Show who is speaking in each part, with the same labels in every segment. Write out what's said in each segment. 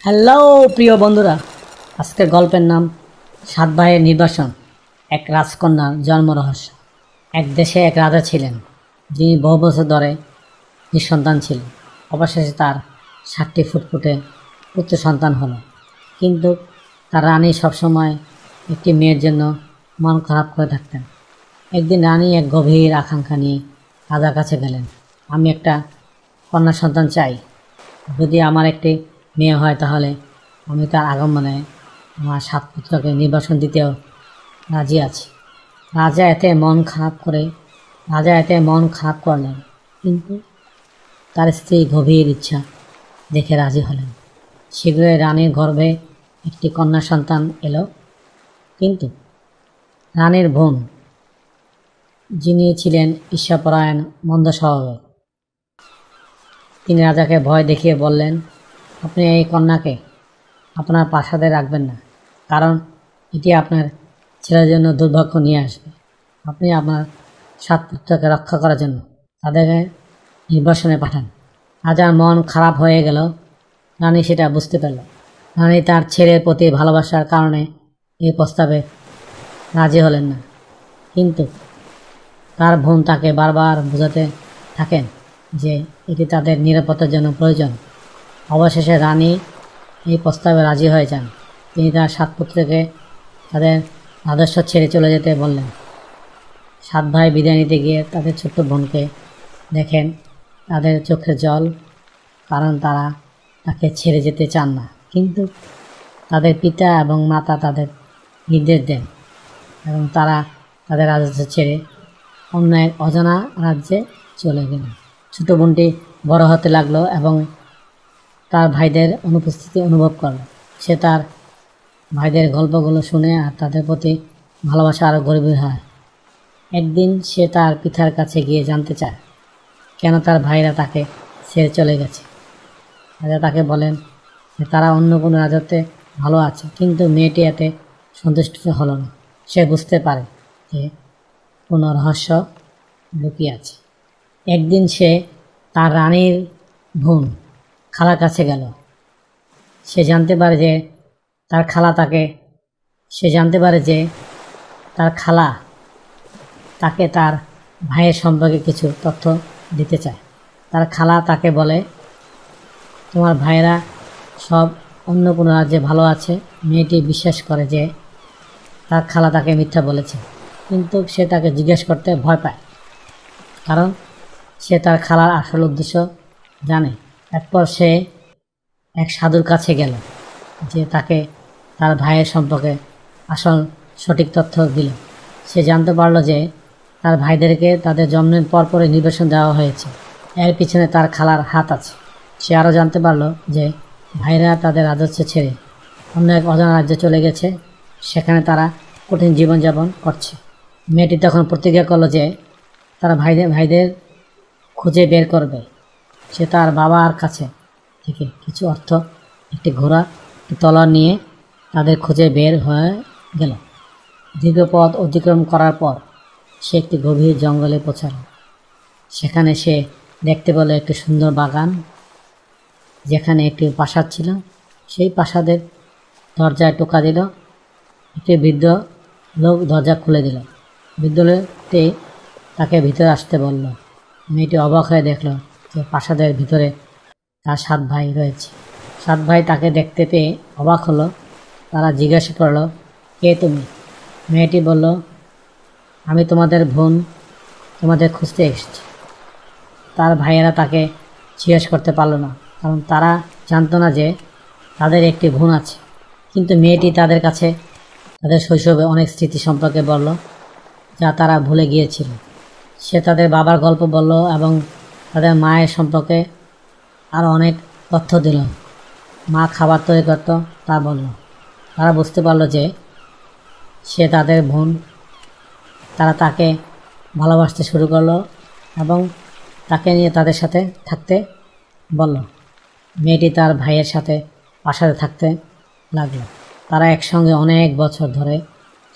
Speaker 1: Hello প্রিয় বন্ধুরা, আজকের গল্পের নাম সাত ভাইয়ের নির্বাসন। এক রাজকন্যার জন্ম রহস্য। এক দেশে এক রাজা ছিলেন, যিনি বহু বছর ধরে নিঃসন্তান ছিলেন। অবশেষে তার 7টি ফুটফুটে পুত্র সন্তান হলো, কিন্তু তার রানী সবসময় একটি মেয়ের জন্য মন খারাপ করে থাকতেন। একদিন রানী এক গভীর আকাঙ্ক্ষা নিয়ে রাজার কাছে গেলেন। আমি একটা কন্যা সন্তান চাই। যদি আমার একটি মেয়ে হয় তাহলে আমি তার আগমনে আমার 7 পুত্রকে নির্বাসন দিতেও রাজি আছি। রাজা এতে মন খারাপ করলেন, কিন্তু তার স্ত্রী গভীর ইচ্ছা দেখে রাজি হলেন। শীঘ্রই রানীর গর্ভে একটি কন্যা সন্তান এলো, কিন্তু রানীর বোন, যিনি ছিলেন ঈর্ষাপরায়ণ মন্দ স্বভাবের, তিনি রাজাকে ভয় দেখিয়ে বললেন, আপনি এই কন্যাকে আপনার প্রাসাদে রাখবেন না, কারণ এটি আপনার ছেলের জন্য দুর্ভাগ্য নিয়ে আসবে। আপনি আপনার 7 পুত্রকে রক্ষা করার জন্য তাদেরকে নির্বাসনে পাঠান। রাজার মন খারাপ হয়ে গেল। রানী সেটা বুঝতে পারল। রানী তার ছেলের প্রতি ভালোবাসার কারণে এই প্রস্তাবে রাজি হলেন না, কিন্তু তার বোন তাকে বারবার বোঝাতে থাকেন যে এটি তাদের নিরাপত্তার জন্য প্রয়োজন। অবশেষে রানী এই প্রস্তাবে রাজি হয়ে যান। তিনি তার 7 পুত্রকে তাদের রাজস্ব ছেড়ে চলে যেতে বললেন। 7 ভাই বিদায় নিতে গিয়ে তাদের ছোট্ট বোনকে দেখেন। তাদের চোখে জল, কারণ তারা তাকে ছেড়ে যেতে চান না, কিন্তু তাদের পিতা এবং মাতা তাদের নির্দেশ দেন এবং তারা তাদের রাজস্ব ছেড়ে অন্য এক অজানা রাজ্যে চলে গেলেন। ছোটো বোনটি বড় হতে লাগলো এবং তার ভাইদের অনুপস্থিতি অনুভব করল। সে তার ভাইদের গল্পগুলো শুনে আর তাদের প্রতি ভালোবাসা আরও গভীর হয়। একদিন সে তার পিতার কাছে গিয়ে জানতে চায় কেন তার ভাইরা তাকে ছেড়ে চলে গেছে। রাজা তাকে বলেন যে তারা অন্য কোনো রাজত্বে ভালো আছে, কিন্তু মেয়েটি এতে সন্তুষ্ট হলো না। সে বুঝতে পারে যে কোনো রহস্য লুকিয়ে আছে। একদিন সে তার রানীর বোন খালার কাছে গেল। সে জানতে পারে যে তার খালা তাকে তার ভাইয়ের সম্পর্কে কিছু তথ্য দিতে চায়। তার খালা তাকে বলে, তোমার ভাইয়েরা সব অন্য কোনো রাজ্যে ভালো আছে। মেয়েটি বিশ্বাস করে যে তার খালা তাকে মিথ্যা বলেছে, কিন্তু সে তাকে জিজ্ঞেস করতে ভয় পায়, কারণ সে তার খালার আসল উদ্দেশ্য জানে। এরপর সে এক সাধুর কাছে গেল, যে তাকে তার ভাইয়ের সম্পর্কে আসল সঠিক তথ্য দিল। সে জানতে পারল যে তার ভাইদেরকে তাদের জন্মের পরপরই নির্বাসন দেওয়া হয়েছে। এর পিছনে তার খালার হাত আছে। সে আরও জানতে পারল যে ভাইরা তাদের রাজস্ব ছেড়ে অন্য এক অজানা রাজ্যে চলে গেছে, সেখানে তারা কঠিন জীবনযাপন করছে। মেয়েটি তখন প্রতিজ্ঞা করল যে তারা ভাইদের খুঁজে বের করবে। সে তার বাবার কাছে থেকে কিছু অর্থ, একটি ঘোড়া, একটি তলোয়ার নিয়ে তাদের খুঁজে বের হয়ে গেল। দীর্ঘ পথ অতিক্রম করার পর সে একটি গভীর জঙ্গলে পৌঁছাল। সেখানে সে দেখতে পেল একটি সুন্দর বাগান, যেখানে একটি প্রাসাদ ছিল। সেই প্রাসাদের দরজায় টোকা দিল। একটি বৃদ্ধ লোক দরজা খুলে দিল। বৃদ্ধ লোকটি তাকে ভিতরে আসতে বলল। মেয়েটি অবাক হয়ে দেখল যে প্রাসাদের ভিতরে তার 7 ভাই রয়েছে। 7 ভাই তাকে দেখতে পেয়ে অবাক হলো। তারা জিজ্ঞাসা করলো, কে তুমি? মেয়েটি বলল, আমি তোমাদের বোন, তোমাদের খুঁজতে এসেছি। তার ভাইয়েরা তাকে জিজ্ঞেস করতে পারল না, কারণ তারা জানতো না যে তাদের একটি বোন আছে। কিন্তু মেয়েটি তাদের কাছে তাদের শৈশবে অনেক স্মৃতি সম্পর্কে বলল, যা তারা ভুলে গিয়েছিল। সে তাদের বাবার গল্প বলল এবং তাদের মায়ের সম্পর্কে আরও অনেক তথ্য দিল। মা খাবার তৈরি করত তা বলল। তারা বুঝতে পারল যে সে তাদের বোন। তারা তাকে ভালোবাসতে শুরু করলো এবং তাকে নিয়ে তাদের সাথে থাকতে বলল। মেয়েটি তার ভাইয়ের সাথে প্রাসাদে থাকতে লাগলো। তারা একসঙ্গে অনেক বছর ধরে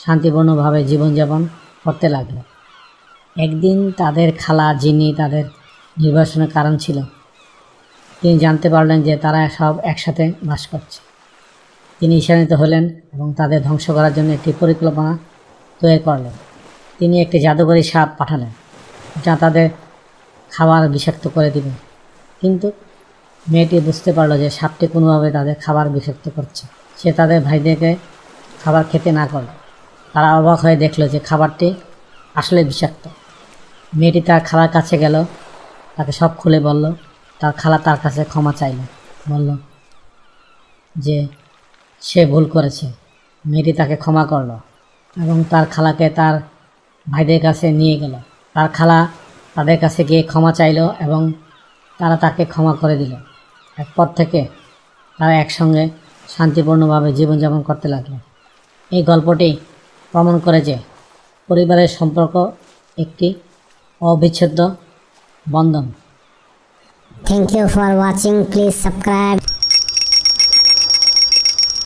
Speaker 1: শান্তিপূর্ণভাবে জীবনযাপন করতে লাগলো। একদিন তাদের খালা, যিনি তাদের নির্বাসনের কারণ ছিল, তিনি জানতে পারলেন যে তারা সব একসাথে বাস করছে। তিনি ঈর্ষান্বিত হলেন এবং তাদের ধ্বংস করার জন্য একটি পরিকল্পনা তৈরি করলেন। তিনি একটি জাদুকরী সাপ পাঠালেন যা তাদের খাবার বিষাক্ত করে দিবে। কিন্তু মেয়েটি বুঝতে পারল যে সাপটি কোনোভাবে তাদের খাবার বিষাক্ত করছে। সে তাদের ভাইদেরকে খাবার খেতে না করল। তারা অবাক হয়ে দেখল যে খাবারটি আসলে বিষাক্ত। মেয়েটি তার খালার কাছে গেল, তাকে সব খুলে বলল। তার খালা তার কাছে ক্ষমা চাইল, বলল যে সে ভুল করেছে। মেয়েটি তাকে ক্ষমা করল এবং তার খালাকে তার ভাইদের কাছে নিয়ে গেল। তার খালা তাদের কাছে গিয়ে ক্ষমা চাইল এবং তারা তাকে ক্ষমা করে দিল। এরপর থেকে তারা একসঙ্গে শান্তিপূর্ণভাবে জীবনযাপন করতে লাগলো। এই গল্পটি প্রমাণ করে যে পরিবারের সম্পর্ক একটি অবিচ্ছেদ্য বন্ধন।
Speaker 2: Thank you for watching. Please subscribe.